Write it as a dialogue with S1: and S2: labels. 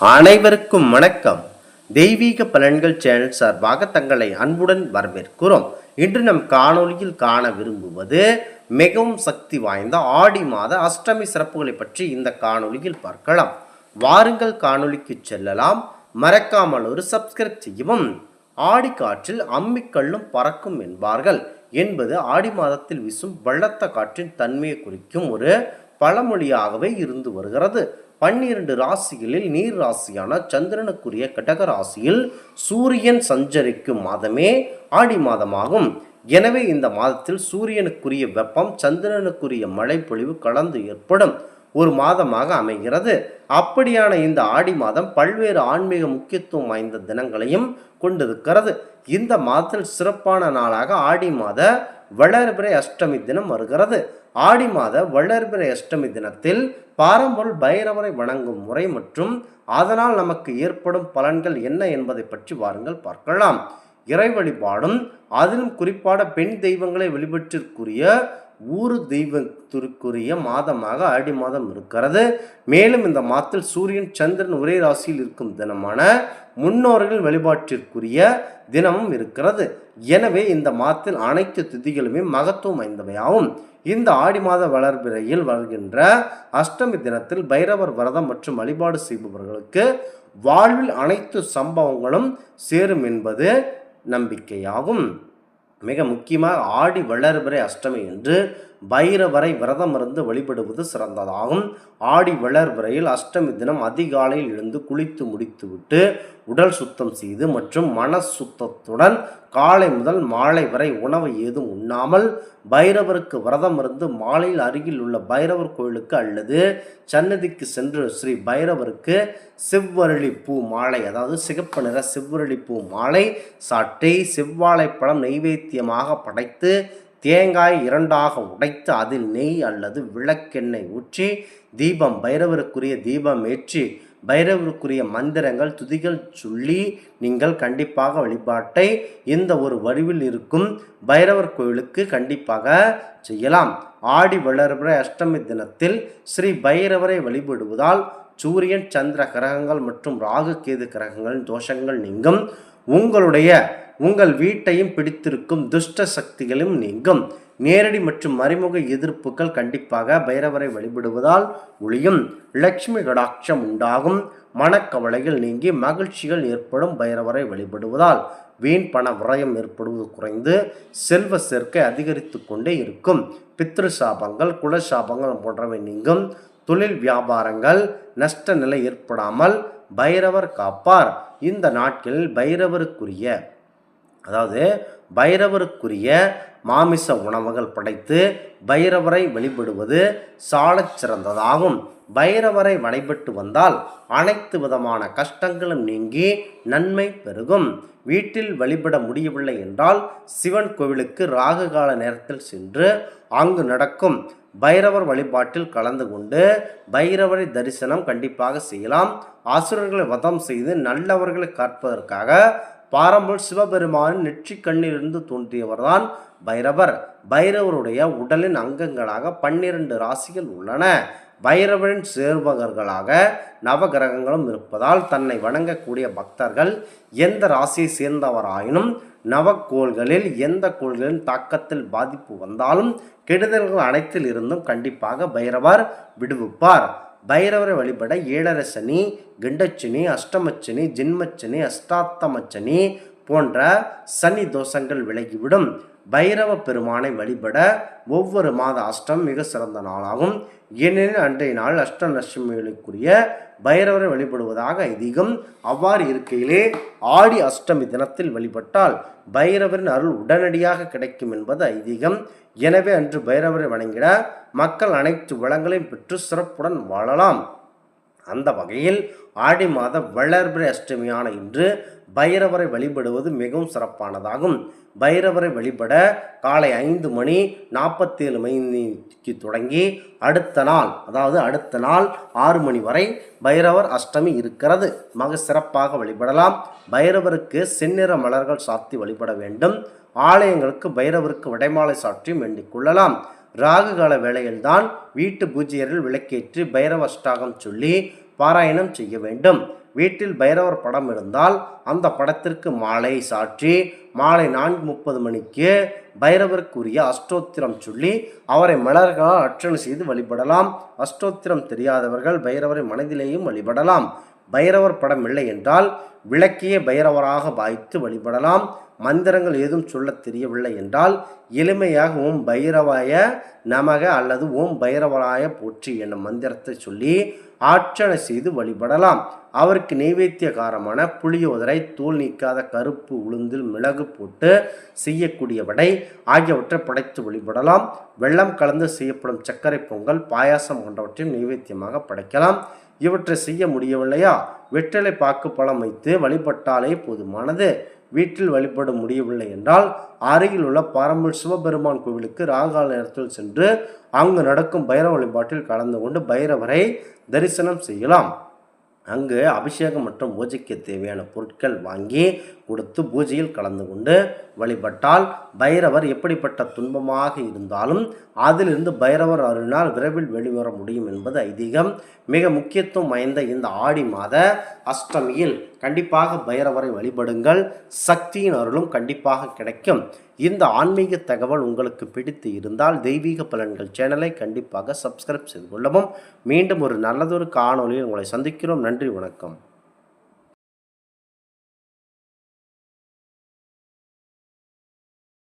S1: அனைவருக்கும் வணக்கம். தெய்வீக பலன்கள் சேனல் சார்பாக தங்களை அன்புடன் வரவேற்கிறோம். இன்று நம் காணொலியில் காண விரும்புவது மிகவும் சக்தி வாய்ந்த ஆடி மாத அஷ்டமி சிறப்புகளை பற்றி இந்த காணொலியில் பார்க்கலாம். வாருங்கள் காணொலிக்கு செல்லலாம். மறக்காமல் ஒரு சப்ஸ்கிரைப் செய்யவும். ஆடி காற்றில் அம்மிக்கல்லும் பறக்கும் என்பார்கள் என்பது ஆடி மாதத்தில் வீசும் பலத்த காற்றின் தன்மையை குறிக்கும் ஒரு பழமொழியாகவே இருந்து வருகிறது. 12 ராசிகளில் நீர் ராசியான சந்திரனுக்குரிய கடக ராசியில் சூரியன் சஞ்சரிக்கும் மாதமே ஆடி மாதமாகும். எனவே இந்த மாதத்தில் சூரியனுக்குரிய வெப்பம் சந்திரனுக்குரிய மழை பொழிவு கலந்து ஏற்படும் ஒரு மாதமாக அமைகிறது. அப்படியான இந்த ஆடி மாதம் பல்வேறு ஆன்மீக முக்கியத்துவம் வாய்ந்த தினங்களையும் கொண்டிருக்கிறது. இந்த மாதத்தில் சிறப்பான நாளாக ஆடி மாத வளர்பிறை அஷ்டமி தினம் வருகிறது. ஆடி மாத வளர்பிறை அஷ்டமி தினத்தில் பாரம்பரிய பைரவரை வணங்கும் முறை மற்றும் அதனால் நமக்கு ஏற்படும் பலன்கள் என்ன என்பதை பற்றி வாருங்கள் பார்க்கலாம். இறை வழிபாடும் அதிலும் குறிப்பாக பெண் தெய்வங்களை வழிபட்டிற்குரிய ஊரு தெய்வத்திற்குரிய மாதமாக ஆடி மாதம் இருக்கிறது. மேலும் இந்த மாதத்தில் சூரியன் சந்திரன் ஒரே ராசியில் இருக்கும் தினமான முன்னோர்கள் வழிபாட்டிற்குரிய தினமும் இருக்கிறது. எனவே இந்த மாதத்தில் அனைத்து திதிகளுமே மகத்துவம் வாய்ந்தவையாகும். இந்த ஆடி மாத வளர்பிறையில் வருகின்ற அஷ்டமி தினத்தில் பைரவர் விரதம் மற்றும் வழிபாடு செய்பவர்களுக்கு வாழ்வில் அனைத்து சம்பவங்களும் சேரும் என்பது நம்பிக்கையாகும். மிக முக்கியமாக ஆடி வளர்பிறை அஷ்டமி என்று பைரவரை விரதம் இருந்து வழிபடுவது சிறந்ததாகும். ஆடி வளர்பிறையில் அஷ்டமி தினம் அதிகாலையில் எழுந்து குளித்து முடித்துவிட்டு உடல் சுத்தம் செய்து மற்றும் மன சுத்தத்துடன் காலை முதல் மாலை வரை உணவு ஏதும் உண்ணாமல் பைரவருக்கு விரதம் இருந்து மாலையில் அருகில் உள்ள பைரவர் கோயிலுக்கு அல்லது சன்னதிக்கு சென்று ஸ்ரீ பைரவருக்கு செவ்வரளி பூ மாலை, அதாவது சிகப்பு நிற செவ்வரளி பூ மாலை சாற்றி செவ்வாழைப்பழம் நெய்வேத்தியமாக படைத்து தேங்காய் 2ஆக உடைத்து அதில் நெய் அல்லது விளக்கெண்ணெய் ஊற்றி தீபம் பைரவருக்குரிய தீபம் ஏற்றி பைரவருக்குரிய மந்திரங்கள் துதிகள் சொல்லி நீங்கள் கண்டிப்பாக வழிபாட்டை இந்த ஒரு வடிவில் இருக்கும் பைரவர் கோயிலுக்கு கண்டிப்பாக செய்யலாம். ஆடி வளர்பிறை அஷ்டமி தினத்தில் ஸ்ரீ பைரவரை வழிபடுவதால் சூரியன் சந்திர கிரகங்கள் மற்றும் ராகு கேது கிரகங்களின் தோஷங்கள் நீங்கும். உங்கள் வீட்டையும் பிடித்திருக்கும் துஷ்ட சக்திகளும் நீங்கும். நேரடி மற்றும் மறைமுக எதிர்ப்புகள் கண்டிப்பாக பைரவரை வழிபடுவதால் ஒளியும். லட்சுமி கடாட்சம் உண்டாகும். மனக்கவலைகள் நீங்கி மகிழ்ச்சிகள் ஏற்படும். பைரவரை வழிபடுவதால் வீண் பண விரயம் ஏற்படுவது குறைந்து செல்வ சேர்க்கை அதிகரித்து கொண்டே இருக்கும். பித்ரு சாபங்கள் குலசாபங்கள் போன்றவை நீங்கும். தொழில் வியாபாரங்கள் நஷ்ட நிலை ஏற்படாமல் பைரவர் காப்பார். இந்த நாட்களில் பைரவருக்குரிய மாமிச உணவுகள் படைத்து பைரவரை வழிபடுவது சாலச் சிறந்ததாகும். பைரவரை வழிபட்டு வந்தால் அனைத்து விதமான கஷ்டங்களும் நீங்கி நன்மை பெருகும். வீட்டில் வழிபட முடியவில்லை என்றால் சிவன் கோவிலுக்கு ராகு கால நேரத்தில் சென்று அங்கு நடக்கும் பைரவர் வழிபாட்டில் கலந்து கொண்டு பைரவரை தரிசனம் கண்டிப்பாக செய்யலாம். அசுரர்களை வதம் செய்து நல்லவர்களை காப்பதற்காக பாரம்பரிய சிவபெருமானின் நெற்றிக் கண்ணிலிருந்து தோன்றியவர்தான் பைரவர். பைரவருடைய உடலின் அங்கங்களாக 12 ராசிகள் உள்ளன. பைரவரின் சேர்வகர்களாக நவகிரகங்களும் இருப்பதால் தன்னை வணங்கக்கூடிய பக்தர்கள் எந்த ராசியை சேர்ந்தவராயினும் நவக்கோள்களில் எந்த கோள்களின் தாக்கத்தில் பாதிப்பு வந்தாலும் கெடுதல்கள் அனைத்தில் இருந்தும் கண்டிப்பாக பைரவர் விடுவிப்பார். பைரவரை வழிபட 7.5 சனி, கண்டச்சனி, அஷ்டமச்சனி, ஜென்மச்சனி, அஷ்டாத்தமச்சனி போன்ற சனி தோஷங்கள் விலகிவிடும். பைரவ பெருமானை வழிபட ஒவ்வொரு மாத அஷ்டம் மிக சிறந்த நாளாகும். ஏனெனில் அன்றைய நாள் அஷ்டநஷ்டமிகளுக்குரிய பைரவரை வழிபடுவதாக ஐதீகம். அவ்வாறு இருக்கையிலே ஆடி அஷ்டமி தினத்தில் வழிபட்டால் பைரவரின் அருள் உடனடியாக கிடைக்கும் என்பது ஐதீகம். எனவே அன்று பைரவரை வணங்கிட மக்கள் அனைத்து வளங்களையும் பெற்று சிறப்புடன் வாழலாம். அந்த வகையில் ஆடி மாத வளர்பிறை அஷ்டமியான இன்று பைரவரை வழிபடுவது மிகவும் சிறப்பானதாகும். பைரவரை வழிபட காலை 5:47 தொடங்கி அடுத்த நாள் 6 மணி வரை பைரவர் அஷ்டமி இருக்கிறது. மிக சிறப்பாக வழிபடலாம். பைரவருக்கு செந்நிற மலர்கள் சாத்தி வழிபட வேண்டும். ஆலயங்களுக்கு பைரவருக்கு வடைமாலை சாற்றியும் வேண்டிக் கொள்ளலாம். ராகு கால வேளையில்தான் வீட்டு பூஜையரில் விளக்கேற்றி பைரவ அஷ்டாகம் சொல்லி பாராயணம் செய்ய வேண்டும். வீட்டில் பைரவர் படம் இருந்தால் அந்த படத்திற்கு மாலை சாற்றி மாலை 4:30 மணிக்கு பைரவருக்குரிய அஷ்டோத்திரம் சொல்லி அவரை மலர்களால் அர்ச்சனை செய்து வழிபடலாம். அஷ்டோத்திரம் தெரியாதவர்கள் பைரவரை மனதிலேயும் வழிபடலாம். பைரவர் படம் இல்லை என்றால் விளக்கிய பைரவராக பாய்த்து வழிபடலாம். மந்திரங்கள் ஏதும் சொல்ல தெரியவில்லை என்றால் எளிமையாக ஓம் பைரவாய நமக அல்லது ஓம் பைரவராய போற்றி என்னும் மந்திரத்தை சொல்லி அர்ச்சனை செய்து வழிபடலாம். அவருக்கு நைவேத்தியகாரமான புளியோதரை, தூள் நீக்காத கருப்பு உளுந்தில் மிளகு போட்டு செய்யக்கூடிய வடை ஆகியவற்றை படைத்து வழிபடலாம். வெள்ளம் கலந்து செய்யப்படும் சர்க்கரை பொங்கல், பாயாசம் போன்றவற்றையும் நைவேத்தியமாக படைக்கலாம். இவற்றை செய்ய முடியவில்லையா, வெற்றிலை பாக்கு பழம் வைத்து வழிபட்டாலே போதுமானது. வீட்டில் வழிபட முடியவில்லை என்றால் அருகில் உள்ள பரம்பூர் சிவபெருமான் கோவிலுக்கு ராகால நேரத்தில் சென்று அங்கு நடக்கும் பைரவ வழிபாட்டில் கலந்து கொண்டு பைரவரை தரிசனம் செய்யலாம். அங்கு அபிஷேகம் மற்றும் பூஜைக்கு தேவையான பொருட்கள் வாங்கி கொடுத்து பூஜையில் கலந்து கொண்டு வழிபட்டால் பைரவர் எப்படிப்பட்ட துன்பமாக இருந்தாலும் அதிலிருந்து பைரவர் அருளினால் விரைவில் வெளிவர முடியும் என்பது ஐதீகம். மிக முக்கியத்துவம் வாய்ந்த இந்த ஆடி மாத அஷ்டமியில் கண்டிப்பாக பைரவரை வழிபடுங்கள். சக்தியின் அருளும் கண்டிப்பாக கிடைக்கும். இந்த ஆன்மீக தகவல் உங்களுக்கு பிடித்து இருந்தால் தெய்வீக பலன்கள் சேனலை கண்டிப்பாக சப்ஸ்கிரைப் செய்து கொள்ளவும். மீண்டும் ஒரு நல்லதொரு காணொலியில் உங்களை சந்திக்கிறோம். நன்றி, வணக்கம்.